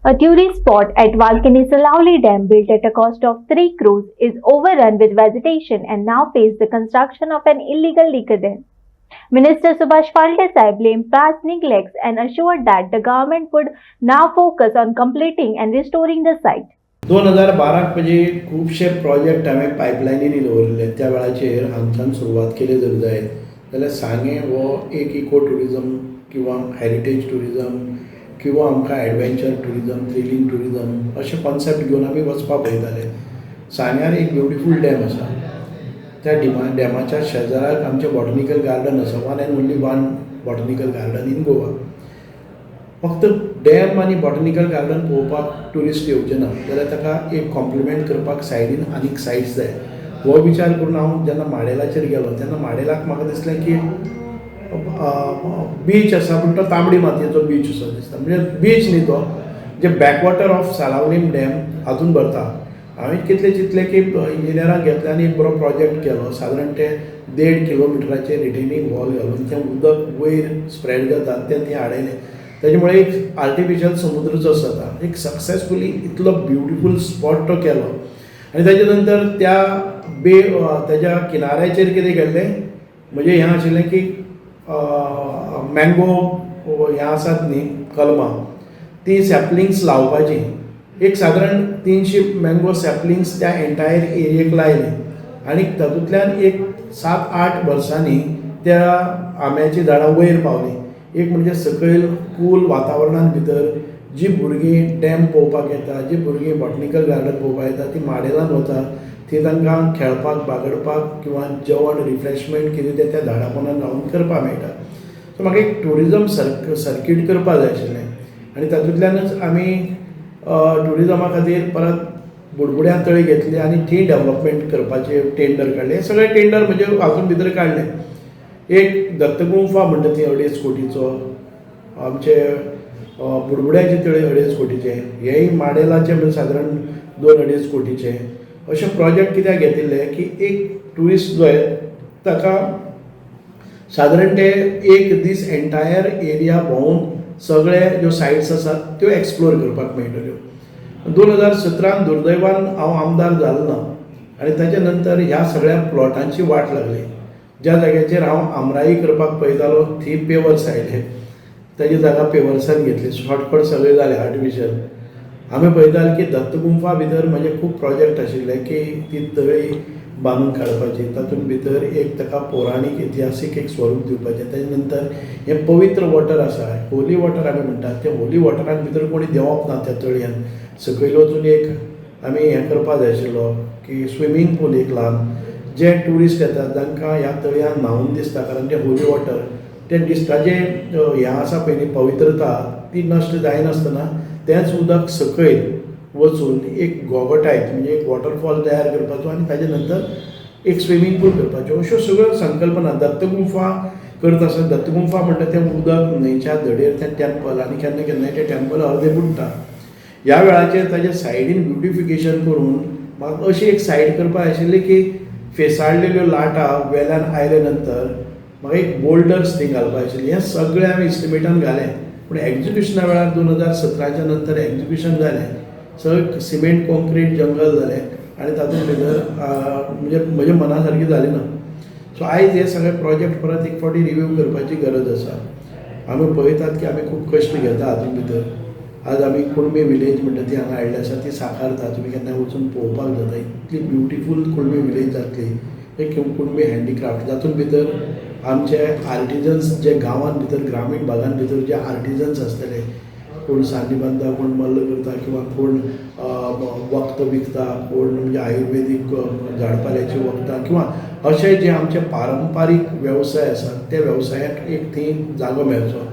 A tourist spot at Valkeni-Salauli Dam, built at a cost of 3 crores, is overrun with vegetation and now faces the construction of an illegal liquor den. Minister Subhash Phaldesai blamed past neglects and assured that the government would now focus on completing and restoring the site. 2012 म्हणजे खूबशे project हांवें पायपलायनीनी दवरले. त्या वेळाचेर हांगच्यान सुरवात केली जर जायत जाल्यार सांगे हो एक इको टुरिजम किंवा हेरिटेज टुरिजम किंवा आमकां एडवेंचर टुरिजम, थ्रिलिंग टुरिजम अशे कॉन्सेप्ट घेवन आमी वचपाक पळयताले. सांग्यार एक ब्युटिफूल डॅम आसा. त्या डॅमाच्या शेजाराक आमचें बॉटनिकल गार्डन आसा, one end only one botanical garden in Goa. फक्त डॅम आनी बॉटनिकल गार्डन पळोवपाक ट्युरिस्ट येवचे ना, जाल्यार ताका एक कॉम्प्लिमेंट करपाक सायडीन आनीक सायट्स जाय. हो विचार करून हांव जेन्ना माडेलाचेर गेलो तेन्ना माडेलाक म्हाका दिसलें की बीच आसा पूण तो तांबडी मातयेचो बीच असो दिसता. म्हणजे बीच न्ही तो, जे बॅकवॉटर ऑफ सालावलीम डॅम हातून भरता. हांवें कितले चिंतलें की इंजिनियरांक घेतले आनी एक बरो प्रोजेक्ट केलो. सादारण ते 1.5 किलोमिटराचेर रिटेनिंग वॉल घालून तें उदक वयर स्प्रेड जाता तें थंय हाडयलें. त्याच्यामुळे एक आर्टिफिशियल समुद्रचो जाता. एक सक्सेसफुली इतलो ब्युटिफूल स्पॉट तो केलो. आनी ताच्या नंतर त्या तेज्या किनाऱ्याचेर कितें केल्लें, म्हणजे हें आशिल्लें की मँगो हें आसात न्ही कलमां, ती सॅपलिंग्स लावपाची. एक सादारण 300 मँगो सॅपलिंग्स त्या एंटायर एरियेक लायले आनी तातूंतल्यान एक 7-8 वर्सांनी त्या आंब्याची झाडां वयर पावली. एक म्हणजे सकयल कूल वातावरणान भितर जी भुरगीं डॅम पळोवपाक येता, जी भुरगीं बॉटनिकल गार्डन पळोवपाक येता, ती माडेलान वता. थंय तांकां खेळपाक, बागडपाक किंवा जेवण रिफ्रेशमेंट कितें तें त्या झाडां पोंदान रावन करपाक मेळटा. सो म्हाका एक टुरिजम सर्कीट करपाक जाय आशिल्लें आनी तातूंतल्यानच आमी टुरिजमा खातीर परत बुडबुड्या तळी घेतली आनी थंय डेवलपमेंट करपाचे टेंडर काडले. हे सगळे टेंडर म्हणजे हातूंत भितर काडले. एक दत्तगुंफा म्हणटा ती 2.5 कोटीचो, आमचे बुडबुड्याची तळी 2.5 कोटीचे, हेय माडेलाचे म्हणजे सादारण 2-2.5 कोटीचे. अशे प्रोजेक्ट कित्याक घेतिल्ले की एक ट्युरिस्ट जो आहे ताका सादारण ते एक दीस एंटायर एरिया भोंवून सगळे ज्यो सायट्स आसात त्यो एक्सप्लोर करपाक मेळटल्यो. 2017 दुर्दैवान हांव आमदार जालो ना आनी ताच्या नंतर ह्या सगळ्या प्लॉटांची वाट लागली. ज्या जाग्याचेर हांव आमराई करपाक पळयतालो थंय पेवर्स आयले, ताजी जागा पेवर्सान घेतली. शॉर्टकट सगळे जाले आर्टिफिशियल. आमी पळयताले की दत्तगुंफा भितर म्हणजे खूब प्रोजेक्ट आशिल्ले की ती तळी बांदून काडपाची, तातूंत भितर एक ताका पौराणीक इतिहासीक एक स्वरूप दिवपाचें. ताजे नंतर हें पवित्र वॉटर आसा, होली वॉटर आमी म्हणटात, ते होली वॉटरान भितर कोणी देंवप ना त्या तळयेन. सकयल वचून एक आमी हें करपा जाय आशिल्लो की स्विमींग पूल एक ल्हान, जे ट्युरिस्ट येतात तांकां ह्या तळयांत न्हांवून दिसता, कारण ते होली वॉटर तें दिसता जें हें आसा पळय न्ही पवित्रता ती नश्ट जायनासतना तेंच उदक सकयल वचून एक गोगटायत म्हणजे एक वॉटरफॉल तयार करपाचो आनी ताजे नंतर एक स्विमींग पूल करपाच्यो. अश्यो सगळ्यो संकल्पना. दत्तगुंफा करता आसतना दत्तगुंफा म्हणटा तें उदक न्हंयच्या धडेर तें टेंपल आनी केन्ना केन्नाय तें टेंपल अर्दें बुडटा. ह्या वेळाचेर ताजे सायडीन ब्युटिफिकेशन करून म्हाका अशी एक सायड करपाक आशिल्ली की फेसाळलेल्यो लाटा वेल्यान आयले नंतर म्हाका एक बोल्डर्स थंय घालपाक आशिल्ली. हें सगळें हांवें इस्टिमेटान घालें, पूण एग्जिक्युशना वेळार 2017च्या नंतर एग्जिक्युशन जालें. सगळें सिमेंट कॉन्क्रीट जंगल जालें आनी तातूंत भितर म्हणजे म्हज्या मना सारकी जाली ना. सो आयज हे सगळे प्रोजेक्ट परत एक फावटी रिव्यू करपाची गरज आसा. आमी पळयतात की आमी खूब कश्ट घेता हातूंत भितर. आज आमी कुणबी विलेज म्हणटा ती हांगा हाडली आसा, ती साकारता. तुमी केन्नाय वचून पळोवपाक जाता. इतली ब्युटिफूल कुणबी विलेज जातली, एक कुणबी हँडीक्राफ्ट. तातूंत भितर आमचे आर्टिजन्स जे गांवांत भितर ग्रामीण भागांत भितर जे आर्टिजन्स आसतले, कोण सान्नी बांदता, कोण मल्ल करता किंवा कोण वखद विकता, कोण म्हणजे आयुर्वेदीक झाडपाल्याची वखदां किंवा अशे जे आमचे पारंपारीक वेवसाय आसात त्या वेवसायाक एक थंय जागो मेळचो.